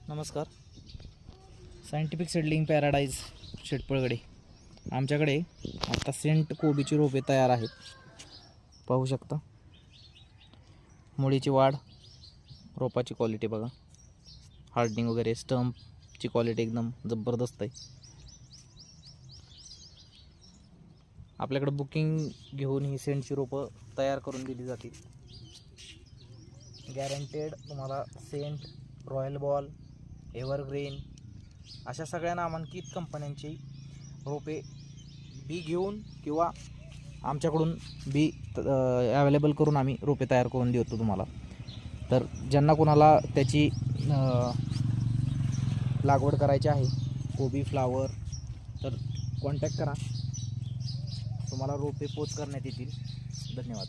नमस्कार. Scientific seedling paradise शेटपळगडे आमच्याकडे आता सेंट कोबीची रोपे तयार आहेत. पाहू शकता मुळीची वाढ, रोपाची क्वालिटी बघा, हार्डनिंग वगैरे, स्टंपची क्वालिटी एकदम जबरदस्त आहे. आपल्याकडे बुकिंग घेऊन ही सेंटची रोपं तयार करून दिली जातील. गॅरंटेड तुम्हाला सेंट, रॉयल बॉल, एव्हरग्रीन अशा सगळ्या नामांकित कंपन्यांची रोपे बी घेऊन किंवा आमच्याकडून बी अवेलेबल करून आम्ही रोपे तयार करून देतो तुम्हाला. तर ज्यांना कोणाला त्याची लागवड करायची आहे, कोबी फ्लावर, तर कॉन्टॅक्ट करा. तुम्हाला रोपे पोच करण्यात येतील. धन्यवाद.